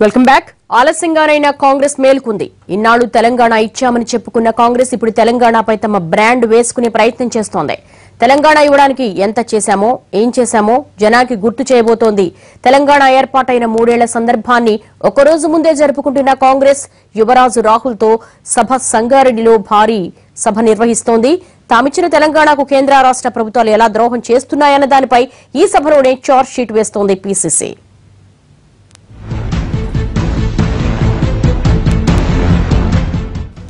Welcome back. ఆలస్యంగానైనా కాంగ్రెస్ మేల్కొంది. ఇన్నాళ్లు తెలంగాణ ఇచ్చామని చెప్పుకున్న కాంగ్రెస్ ఇప్పుడు తెలంగాణపై తమ బ్రాండ్ వేసుకునే ప్రయత్నం చేస్తోంది. తెలంగాణ ఇవ్వడానికి ఎంత చేశామో, ఏం చేశామో జనానికి గుర్తు చేయబోతోంది. తెలంగాణ ఏర్పాటైన 3 ఏళ్ల సందర్భాన్ని ఒకరోజు ముందే జరుపుకుంటున్న కాంగ్రెస్ యువరాజు రాహుల్తో సభ సంగారెడ్డిలో భారీ సభ నిర్వహిస్తోంది. తామిచ్చిన తెలంగాణకు కేంద్ర రాష్ట్ర ప్రభుత్వాలు ఎలా ద్రోహం చేస్తున్నాయన్న దానిపై ఈ సభలోనే చార్జ్ షీట్ వేస్తోంది పీసీసీ.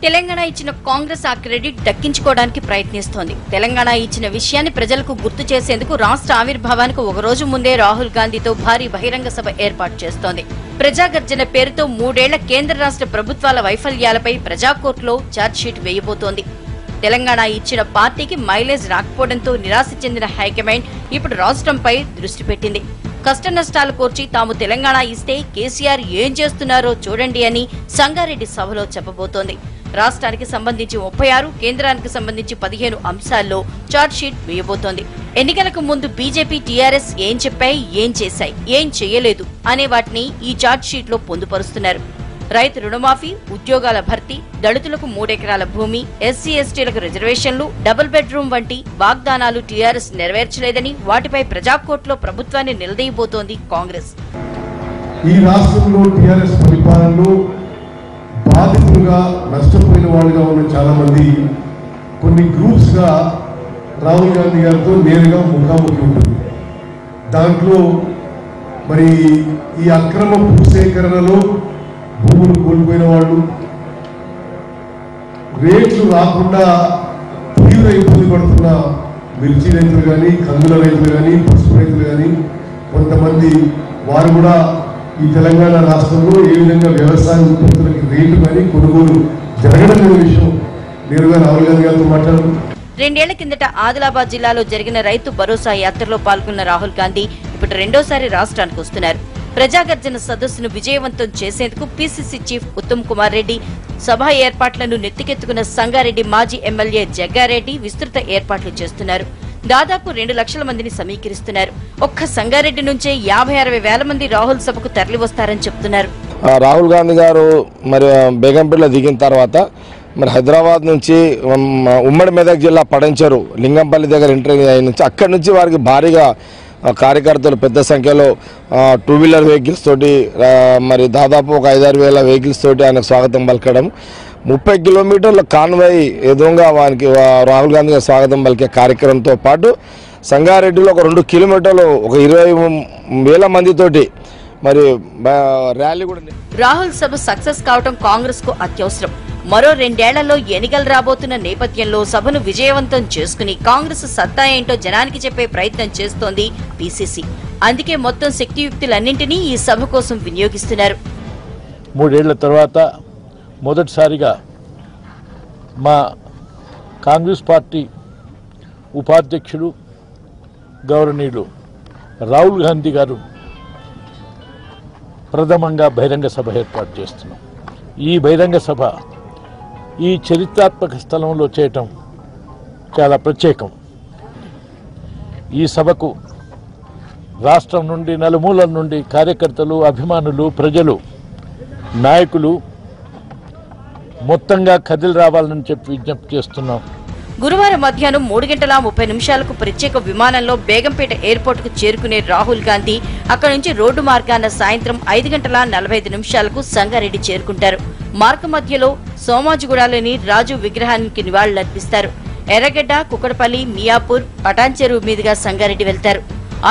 తెలంగాణ ఇచ్చిన కాంగ్రెస్ ఆ క్రెడిట్ దక్కించుకోవడానికి ప్రయత్నిస్తోంది. తెలంగాణ ఇచ్చిన విషయాన్ని ప్రజలకు గుర్తు చేసేందుకు రాష్ట్ర ఆవిర్భావానికి ఒక రోజు ముందే రాహుల్ గాంధీతో భారీ బహిరంగ సభ ఏర్పాటు చేస్తోంది. ప్రజాగర్జన పేరుతో 3 ఏళ్ల కేంద్ర రాష్ట్ర ప్రభుత్వాల వైఫల్యాలపై ప్రజాకోర్టులో ఛార్జ్షీట్ వేయబోతోంది. తెలంగాణ ఇచ్చిన పార్టీకి మైలేజ్ రాకపోవడంతో నిరాశ చెందిన హైకమాండ్ ఇప్పుడు రాష్ట్రంపై దృష్టి పెట్టింది. కష్ట నష్టాలు కోర్చి తాము తెలంగాణ ఇస్తే కేసీఆర్ ఏం చేస్తున్నారో చూడండి అని సంగారెడ్డి సభలో చెప్పబోతోంది. రాష్ట్రానికి సంబంధించి 36, కేంద్రానికి సంబంధించి 15 అంశాల్లో చార్జ్ షీట్ వేయబోతోంది. ఎన్నికలకు ముందు బీజేపీ, టీఆర్ఎస్ ఏం చెప్పాయి, ఏం చేశాయి, ఏం చేయలేదు అనే వాటిని ఈ చార్జ్ షీట్ లో పొందుపరుస్తున్నారు. రైతు రుణమాఫీ, ఉద్యోగాల భర్తీ, దళితులకు 3 ఎకరాల భూమి, ఎస్సీ ఎస్టీలకు రిజర్వేషన్లు, డబుల్ బెడ్రూమ్ వంటి వాగ్దానాలు టీఆర్ఎస్ నెరవేర్చలేదని వాటిపై ప్రజాకోర్టులో ప్రభుత్వాన్ని నిలదీయబోతోంది కాంగ్రెస్. ఈ రాష్ట్రంలో టీఆర్ఎస్ పరిపాలనలో బాధితులుగా నష్టపోయిన వాళ్ళుగా ఉన్న చాలా మంది కొన్ని గ్రూప్స్ గా రాహుల్ గాంధీ గారితో నేరుగా ముఖాముఖి ఉంటుంది. దాంట్లో మరి ఈ అక్రమ భూసేకరణలో భూములు కోల్పోయిన వాళ్ళు, రేట్లు రాకుండా తీవ్ర ఇబ్బంది పడుతున్న మిర్చి రైతులు కానీ, కందుల రైతులు కానీ, పసుపు రైతులు కానీ, కొంతమంది వారు కూడా ఈ తెలంగాణ రాష్ట్రంలో ఏ విధంగా వ్యవసాయ ఉత్పత్తులకి రేటు కానీ కొనుగోలు జరగడం అనే విషయం నేరుగా రాహుల్ గాంధీ గారితో మాట్లాడారు. 2 ఏళ్ల కిందట ఆదిలాబాద్ జిల్లాలో జరిగిన రైతు భరోసా యాత్రలో పాల్గొన్న రాహుల్ గాంధీ ఇప్పుడు రెండోసారి రాష్ట్రానికి వస్తున్నారు. ప్రజాగర్జన సదస్సును విజయవంతం చేసేందుకు పీసీసీ చీఫ్ ఉత్తమ్ కుమార్ రెడ్డి, సభ ఏర్పాట్లను నెత్తికెత్తుకున్న సంగారెడ్డి మాజీ ఎమ్మెల్యే జగ్గారెడ్డి విస్తృత ఏర్పాట్లు చేస్తున్నారు. దాదాపు 2 లక్షల మందిని సమీకరిస్తున్నారు. ఒక్క సంగారెడ్డి నుంచే 50-60 వేల మంది రాహుల్ సభకు తరలివస్తారని చెప్తున్నారు. రాహుల్ గాంధీ గారు మరి బేగంపేటలో దిగిన తర్వాత మరి హైదరాబాద్ నుంచి ఉమ్మడి మెదక్ జిల్లా పడంచెరు లింగంపల్లి దగ్గర ఎంట్రీ అయిన నుంచి అక్కడి నుంచి వారికి భారీగా కార్యకర్తలు పెద్ద సంఖ్యలో 2 వీలర్ వెహికల్స్ తోటి మరి దాదాపు ఒక 5-6 వేల వెహికల్స్ తోటి ఆయనకు స్వాగతం పలకడం, 30 కిలోమీటర్ల కాన్వాయ్ ఎదురుగా వారికి రాహుల్ గాంధీ గారి స్వాగతం పలికే కార్యక్రమంతో పాటు సంగారెడ్డిలో ఒక 2 కిలోమీటర్లు ఒక 20 వేల మందితోటి మరి ర్యాలీ కూడా. రాహుల్ సభ సక్సెస్ కావడం కాంగ్రెస్ కు అత్యవసరం. మరో 2 ఏళ్లలో ఎన్నికలు రాబోతున్న నేపథ్యంలో సభను విజయవంతం చేసుకుని కాంగ్రెస్ సత్తా ఏంటో జనానికి చెప్పే ప్రయత్నం చేస్తోంది పీసీసీ. అందుకే మొత్తం శక్తియుక్తులన్నింటినీ ఈ సభ కోసం వినియోగిస్తున్నారు. 3 ఏళ్ల తర్వాత మొదటిసారిగా మా కాంగ్రెస్ పార్టీ ఉపాధ్యక్షుడు గౌరవనీయులు రాహుల్ గాంధీ గారు ప్రథమంగా బహిరంగ సభ ఏర్పాటు చేస్తున్నాం. ఈ బహిరంగ సభ ఈ చరిత్రాత్మక స్థలంలో చేయటం చాలా ప్రత్యేకం. ఈ సభకు రాష్ట్రం నుండి నలుమూలల నుండి కార్యకర్తలు, అభిమానులు, ప్రజలు, నాయకులు మొత్తంగా కదిలి రావాలని చెప్పి విజ్ఞప్తి చేస్తున్నాం. గురువారం మధ్యాహ్నం 3:30 ప్రత్యేక విమానంలో బేగంపేట ఎయిర్పోర్ట్ కు చేరుకునే రాహుల్ గాంధీ అక్కడి నుంచి రోడ్డు మార్గాన సాయంత్రం 5:45 సంగారెడ్డి చేరుకుంటారు. మార్గ మధ్యలో సోమాజిగూడలోని రాజు విగ్రహానికి నివాళులర్పిస్తారు. ఎర్రగడ్డ, కుక్కడపల్లి, మియాపూర్, పటాన్చెరు మీదుగా సంగారెడ్డి వెళ్తారు.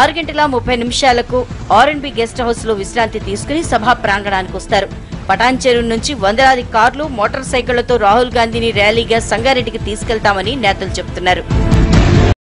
6:30 R&B గెస్ట్ హౌస్ లో విశ్రాంతి తీసుకుని సభా ప్రాంగణానికి వస్తారు. పటాన్చెరు నుంచి వందలాది కార్లు, మోటార్ సైకిళ్లతో రాహుల్ గాంధీని ర్యాలీగా సంగారెడ్డికి తీసుకెళ్తామని నేతలు చెబుతున్నారు.